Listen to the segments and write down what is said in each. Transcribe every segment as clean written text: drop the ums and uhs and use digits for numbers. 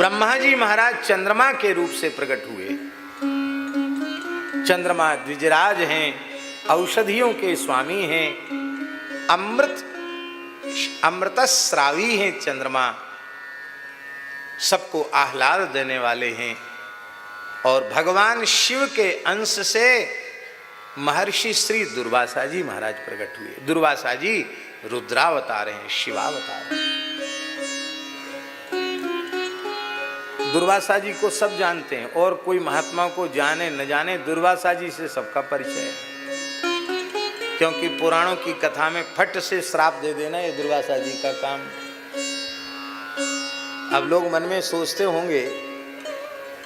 ब्रह्मा जी महाराज चंद्रमा के रूप से प्रकट हुए। चंद्रमा द्विजराज हैं, औषधियों के स्वामी हैं, अमृतस्रावी हैं चंद्रमा, सबको आह्लाद देने वाले हैं। और भगवान शिव के अंश से महर्षि श्री दुर्वासा जी महाराज प्रकट हुए। दुर्वासा जी रुद्रावतार हैं, शिवावतार हैं। दुर्वासा जी को सब जानते हैं, और कोई महात्मा को जाने न जाने, दुर्वासा जी से सबका परिचय है। क्योंकि पुराणों की कथा में फट से श्राप दे देना ये दुर्वासा जी का काम। अब लोग मन में सोचते होंगे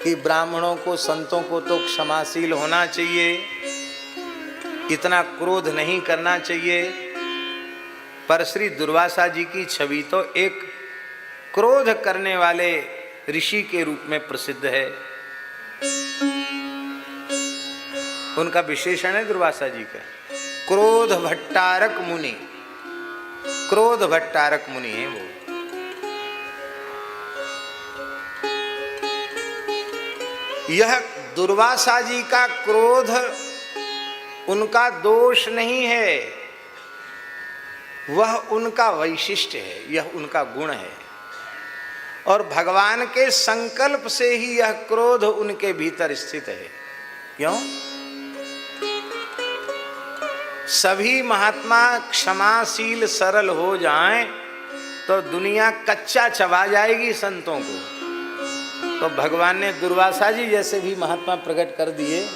कि ब्राह्मणों को, संतों को तो क्षमाशील होना चाहिए, इतना क्रोध नहीं करना चाहिए। पर श्री दुर्वासा जी की छवि तो एक क्रोध करने वाले ऋषि के रूप में प्रसिद्ध है। उनका विशेषण है दुर्वासा जी का क्रोध भट्टारक मुनि। क्रोध भट्टारक मुनि है वो। यह दुर्वासा जी का क्रोध उनका दोष नहीं है, वह उनका वैशिष्ट्य है, यह उनका गुण है। और भगवान के संकल्प से ही यह क्रोध उनके भीतर स्थित है। क्यों? सभी महात्मा क्षमाशील सरल हो जाएं तो दुनिया कच्चा चबा जाएगी संतों को। तो भगवान ने दुर्वासा जी जैसे भी महात्मा प्रकट कर दिए,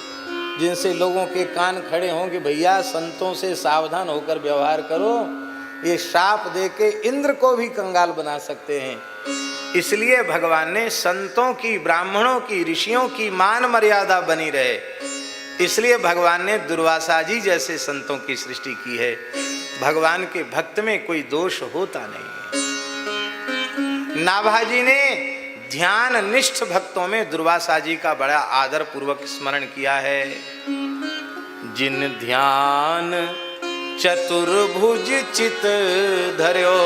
जिनसे लोगों के कान खड़े हों कि भैया संतों से सावधान होकर व्यवहार करो, ये शाप दे के इंद्र को भी कंगाल बना सकते हैं। इसलिए भगवान ने संतों की, ब्राह्मणों की, ऋषियों की मान मर्यादा बनी रहे, इसलिए भगवान ने दुर्वासा जी जैसे संतों की सृष्टि की है। भगवान के भक्त में कोई दोष होता नहीं। नाभाजी ने ध्यान निष्ठ भक्तों में दुर्वासा जी का बड़ा आदर पूर्वक स्मरण किया है। जिन ध्यान चतुर्भुज चित धर्यो,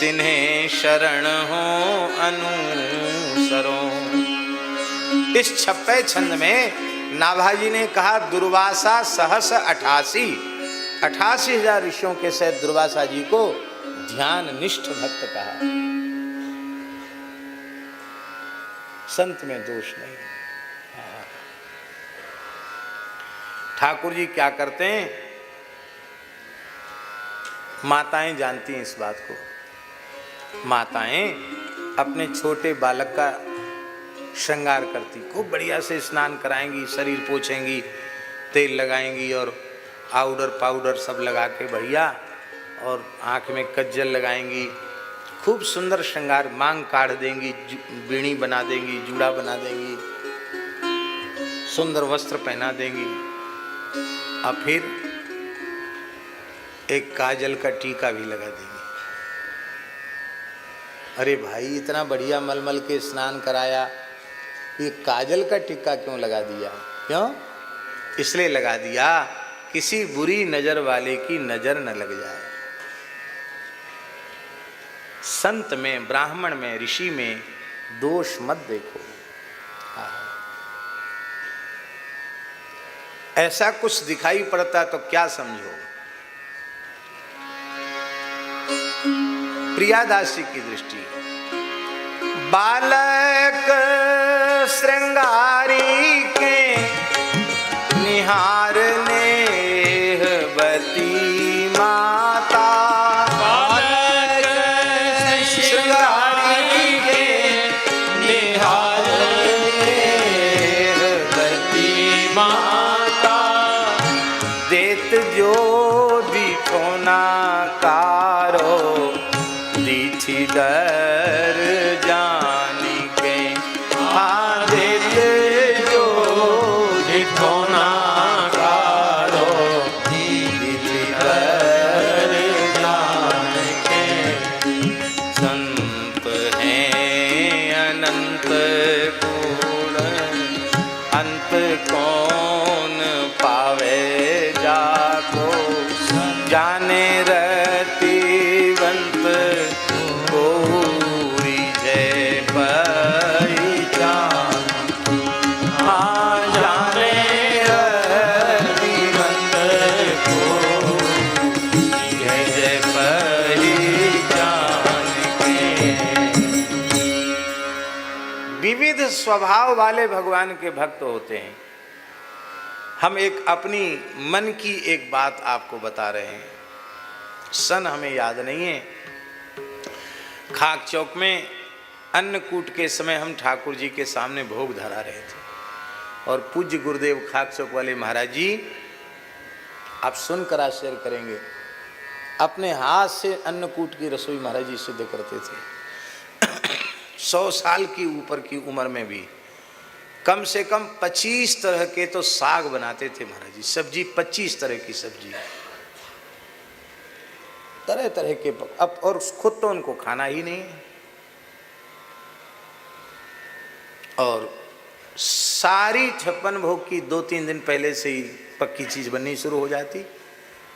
तिन्हें शरण हो अनुसरो। इस 56 छंद में नाभाजी ने कहा दुर्वासा सहस 88,000 ऋषियों के सहित दुर्वासा जी को ध्यान निष्ठ भक्त कहा। संत में दोष नहीं। ठाकुर जी क्या करते हैं, माताएं जानती हैं इस बात को। माताएं अपने छोटे बालक का श्रृंगार करती, खूब बढ़िया से स्नान कराएंगी, शरीर पोछेंगी, तेल लगाएंगी और पाउडर सब लगा के बढ़िया, और आँख में कज्जल लगाएंगी, खूब सुंदर श्रृंगार, मांग काढ़ देंगी, बीड़ी बना देंगी, जूड़ा बना देंगी, सुंदर वस्त्र पहना देंगी, और फिर एक काजल का टीका भी लगा देंगी। अरे भाई, इतना बढ़िया मलमल के स्नान कराया, ये काजल का टीका क्यों लगा दिया? क्यों? इसलिए लगा दिया किसी बुरी नजर वाले की नजर न लग जाए। संत में, ब्राह्मण में, ऋषि में दोष मत देखो। ऐसा कुछ दिखाई पड़ता तो क्या समझो। प्रियादासी की दृष्टि, बालक श्रृंगारी के निहारने बती माता, बालक श्रृंगारी के निहारने बती माता, देत जो दिखोना कारो दीठी दर जानी के, देत जो दिखोना कारो दीठी दर जानी के, संत हैं अनंत गुण अंत कौन पावे जाको, जाने रतिवंत गौरी स्वभाव वाले भगवान के भक्त होते हैं। हम एक अपनी मन की एक बात आपको बता रहे हैं, सन हमें याद नहीं है। खाक चौक में अन्नकूट के समय हम ठाकुर जी के सामने भोग धरा रहे थे और पूज्य गुरुदेव खाक चौक वाले महाराज जी, आप सुनकर आश्चर्य करेंगे, अपने हाथ से अन्नकूट की रसोई महाराज जी सिद्ध करते थे। 100 साल की ऊपर की उम्र में भी कम से कम 25 तरह के तो साग बनाते थे महाराज जी, सब्जी 25 तरह की सब्जी, तरह तरह के अब, और खुद तो उनको खाना ही नहीं है। और सारी 56 भोग की 2-3 दिन पहले से ही पक्की चीज़ बननी शुरू हो जाती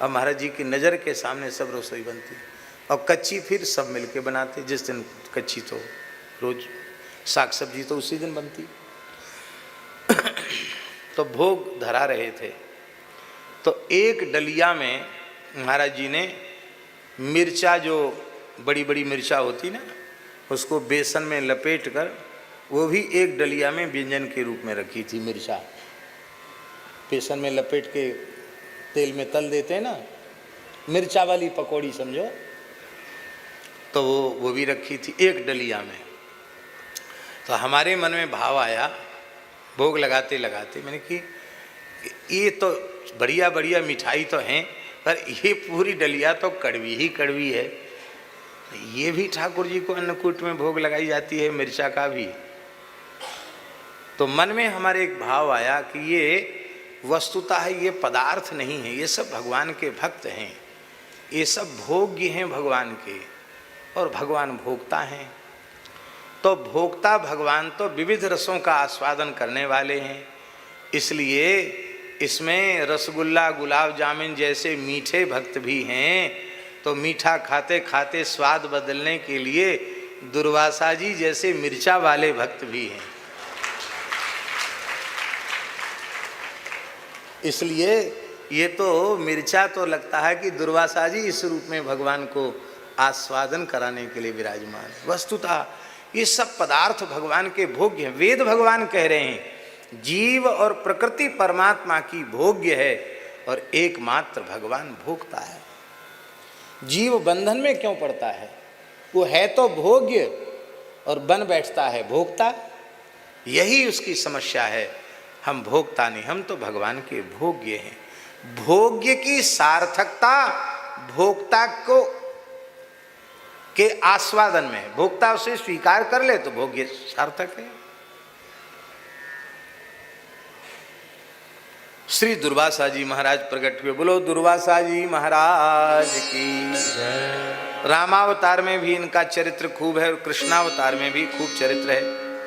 और महाराज जी की नज़र के सामने सब रसोई बनती और कच्ची फिर सब मिलके बनाते। जिस दिन कच्ची तो रोज साग सब्जी तो उसी दिन बनती। तो भोग धरा रहे थे तो एक डलिया में महाराज जी ने मिर्चा, जो बड़ी बड़ी मिर्चा होती ना, उसको बेसन में लपेट कर वो भी एक डलिया में व्यंजन के रूप में रखी थी। मिर्चा बेसन में लपेट के तेल में तल देते हैं ना, मिर्चा वाली पकौड़ी समझो, तो वो भी रखी थी एक डलिया में। तो हमारे मन में भाव आया भोग लगाते लगाते, मैंने कि ये तो बढ़िया बढ़िया मिठाई तो हैं, पर ये पूरी डलिया तो कड़वी ही कड़वी है। ये भी ठाकुर जी को अन्नकूट में भोग लगाई जाती है, मिर्चा का भी। तो मन में हमारे एक भाव आया कि ये वस्तुतः ये पदार्थ नहीं है, ये सब भगवान के भक्त हैं, ये सब भोग्य हैं भगवान के, और भगवान भोक्ता हैं। तो भोक्ता भगवान तो विविध रसों का आस्वादन करने वाले हैं, इसलिए इसमें रसगुल्ला गुलाब जामुन जैसे मीठे भक्त भी हैं। तो मीठा खाते खाते स्वाद बदलने के लिए दुर्वासा जी जैसे मिर्चा वाले भक्त भी हैं। इसलिए ये तो मिर्चा तो लगता है कि दुर्वासा जी इस रूप में भगवान को आस्वादन कराने के लिए विराजमान है। वस्तुतः ये सब पदार्थ भगवान के भोग्य हैं। वेद भगवान कह रहे हैं जीव और प्रकृति परमात्मा की भोग्य है और एकमात्र भगवान भोगता है। जीव बंधन में क्यों पड़ता है? वो है तो भोग्य और बन बैठता है भोक्ता, यही उसकी समस्या है। हम भोक्ता नहीं, हम तो भगवान के भोग्य हैं। भोग्य की सार्थकता भोक्ता को के आस्वादन में, भोक्ता उसे स्वीकार कर ले तो भोग्य सार्थक है। श्री दुर्वासा जी महाराज प्रकट हुए, बोलो दुर्वासा जी महाराज की जय। रामावतार में भी इनका चरित्र खूब है और कृष्णावतार में भी खूब चरित्र है।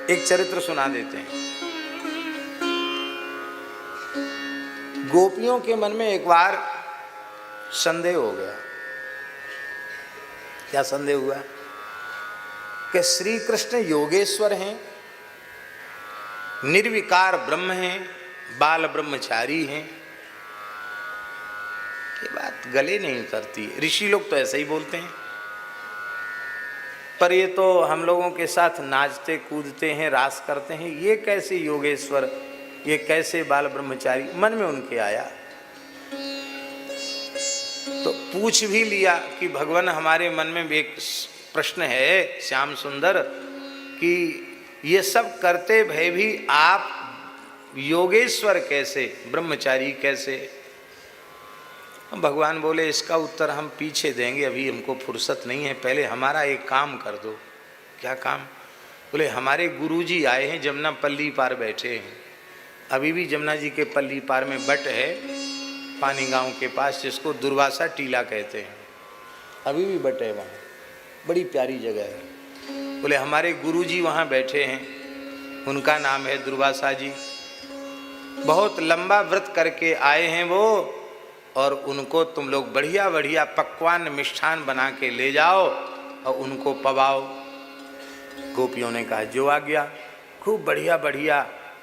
एक चरित्र सुना देते हैं। गोपियों के मन में एक बार संदेह हो गया। क्या संदेह हुआ? कि श्री कृष्ण योगेश्वर हैं, निर्विकार ब्रह्म हैं, बाल ब्रह्मचारी हैं। ये बात गले नहीं उतरती। ऋषि लोग तो ऐसे ही बोलते हैं, पर ये तो हम लोगों के साथ नाचते कूदते हैं, रास करते हैं, ये कैसे योगेश्वर, ये कैसे बाल ब्रह्मचारी? मन में उनके आया तो पूछ भी लिया कि भगवान हमारे मन में एक प्रश्न है श्याम सुंदर कि ये सब करते भय भी आप योगेश्वर कैसे, ब्रह्मचारी कैसे? भगवान बोले इसका उत्तर हम पीछे देंगे, अभी हमको फुर्सत नहीं है, पहले हमारा एक काम कर दो। क्या काम? बोले हमारे गुरुजी आए हैं, जमुना पल्ली पार बैठे हैं। अभी भी जमुना जी के पल्ली पार में बट है पानी गांव के पास, जिसको दुर्वासा टीला कहते हैं, अभी भी बट है वहाँ, बड़ी प्यारी जगह है। बोले हमारे गुरुजी वहाँ बैठे हैं, उनका नाम है दुर्वासा जी, बहुत लंबा व्रत करके आए हैं वो, और उनको तुम लोग बढ़िया बढ़िया पकवान मिष्ठान बना के ले जाओ और उनको पवाओ। गोपियों ने कहा जो आ गया। खूब बढ़िया बढ़िया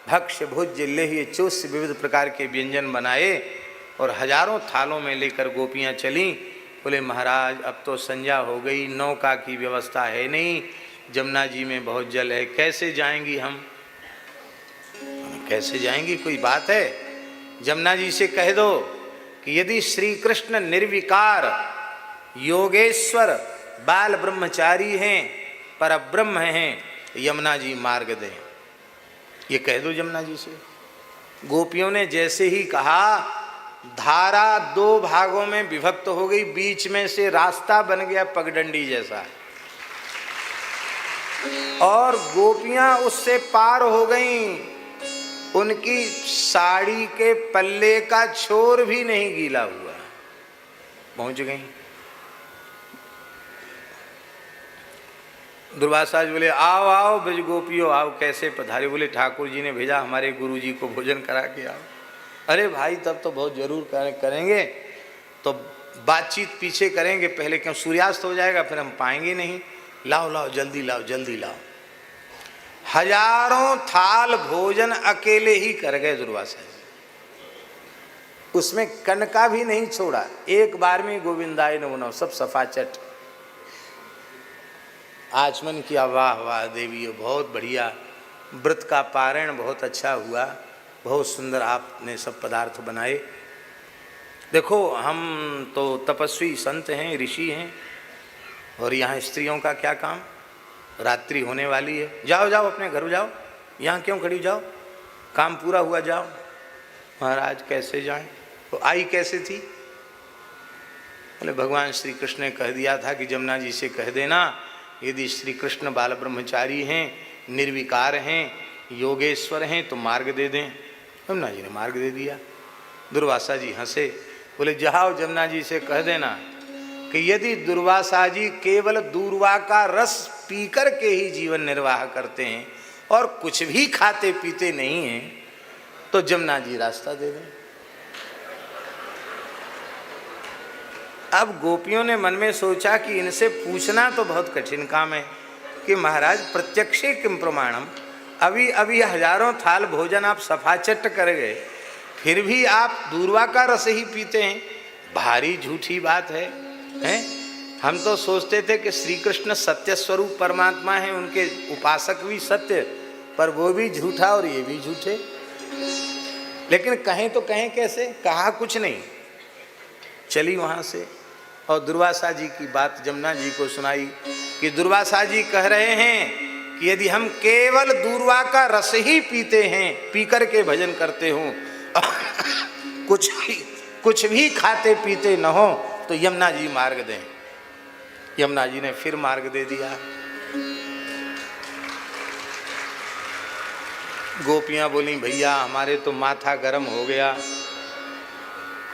भक्ष्य भोज्य लेह्य चोष्य विविध प्रकार के व्यंजन बनाए और हजारों थालों में लेकर गोपियां चलीं। बोले महाराज अब तो संध्या हो गई, नौका की व्यवस्था है नहीं, जमुना जी में बहुत जल है, कैसे जाएंगी हम? कैसे जाएंगी, कोई बात है? जमुना जी से कह दो कि यदि श्री कृष्ण निर्विकार योगेश्वर बाल ब्रह्मचारी हैं, परब्रह्म हैं, तो यमुना जी मार्ग दें। ये कह दो जमुना जी से। गोपियों ने जैसे ही कहा, धारा 2 भागों में विभक्त हो गई, बीच में से रास्ता बन गया पगडंडी जैसा, और गोपियां उससे पार हो गईं। उनकी साड़ी के पल्ले का छोर भी नहीं गीला हुआ, पहुंच गईं। दुर्वासा जी बोले, आओ आओ ब्रज गोपियों आओ, कैसे पधारे? बोले, ठाकुर जी ने भेजा हमारे गुरु जी को भोजन करा के आओ। अरे भाई, तब तो बहुत जरूर करेंगे, तो बातचीत पीछे करेंगे, पहले क्यों सूर्यास्त हो जाएगा, फिर हम पाएंगे नहीं। लाओ लाओ, जल्दी लाओ, जल्दी लाओ। हजारों थाल भोजन अकेले ही कर गए दुर्वासा जी, उसमें कनका भी नहीं छोड़ा। एक बार में गोविंदाय नमो नमः सब सफाचट आचमन किया। वाह वाह देवी, बहुत बढ़िया, व्रत का पारायण बहुत अच्छा हुआ, बहुत सुंदर आपने सब पदार्थ बनाए। देखो, हम तो तपस्वी संत हैं, ऋषि हैं, और यहाँ स्त्रियों का क्या काम? रात्रि होने वाली है, जाओ जाओ अपने घर जाओ, यहाँ क्यों खड़ी, जाओ, काम पूरा हुआ, जाओ। महाराज कैसे जाएं? तो आई कैसे थी? बोले, भगवान श्री कृष्ण ने कह दिया था कि जमुना जी से कह देना, यदि श्री कृष्ण बाल ब्रह्मचारी हैं, निर्विकार हैं, योगेश्वर हैं, तो मार्ग दे दें। जमुना जी ने मार्ग दे दिया। दुर्वासा जी हंसे, बोले, जाओ जमुना जी से कह देना कि यदि दुर्वासा जी केवल दूर्वा का रस पी कर के ही जीवन निर्वाह करते हैं और कुछ भी खाते पीते नहीं हैं, तो जमुना जी रास्ता दे दें। अब गोपियों ने मन में सोचा कि इनसे पूछना तो बहुत कठिन काम है कि महाराज प्रत्यक्षे किम प्रमाणम, अभी अभी हजारों थाल भोजन आप सफाचट कर गए, फिर भी आप दूर्वा का रस ही पीते हैं, भारी झूठी बात है, हैं? हम तो सोचते थे कि श्री कृष्ण सत्य स्वरूप परमात्मा है, उनके उपासक भी सत्य, पर वो भी झूठा और ये भी झूठे। लेकिन कहें तो कहें कैसे? कहा कुछ नहीं। चली वहाँ से और दुर्वासा जी की बात जमुना जी को सुनाई कि दुर्वासा जी कह रहे हैं कि यदि हम केवल दूर्वा का रस ही पीते हैं, पी कर के भजन करते हों, कुछ भी खाते पीते न हो, तो यमुना जी मार्ग दें। यमुना जी ने फिर मार्ग दे दिया। गोपियां बोली, भैया हमारे तो माथा गर्म हो गया,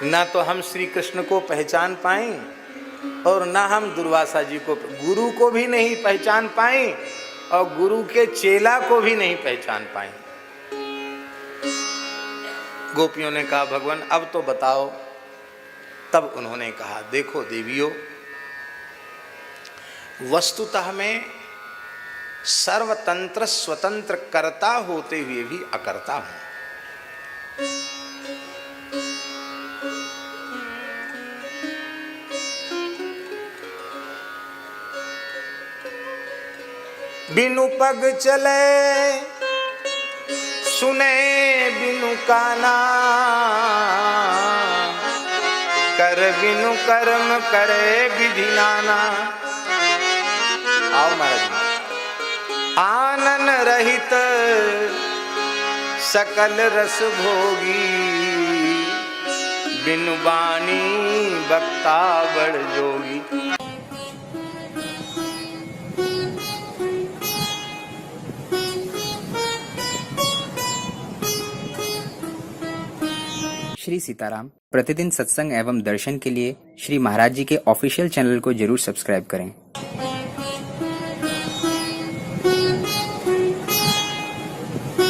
ना तो हम श्री कृष्ण को पहचान पाएं और ना हम दुर्वासा जी को, गुरु को भी नहीं पहचान पाएं और गुरु के चेला को भी नहीं पहचान पाएं। गोपियों ने कहा, भगवान अब तो बताओ। तब उन्होंने कहा, देखो देवियों, वस्तुतः मैं सर्वतंत्र स्वतंत्र कर्ता होते हुए भी अकर्ता हूं। बिनु पग चले सुने बिनु काना, कर बिनु कर्म करे विधि नाना। आओ महाराज। आनन रहित सकल रस भोगी, बिनु बानी बक्ता बड़ जोगी। श्री सीताराम। प्रतिदिन सत्संग एवं दर्शन के लिए श्री महाराज जी के ऑफिशियल चैनल को जरूर सब्सक्राइब करें।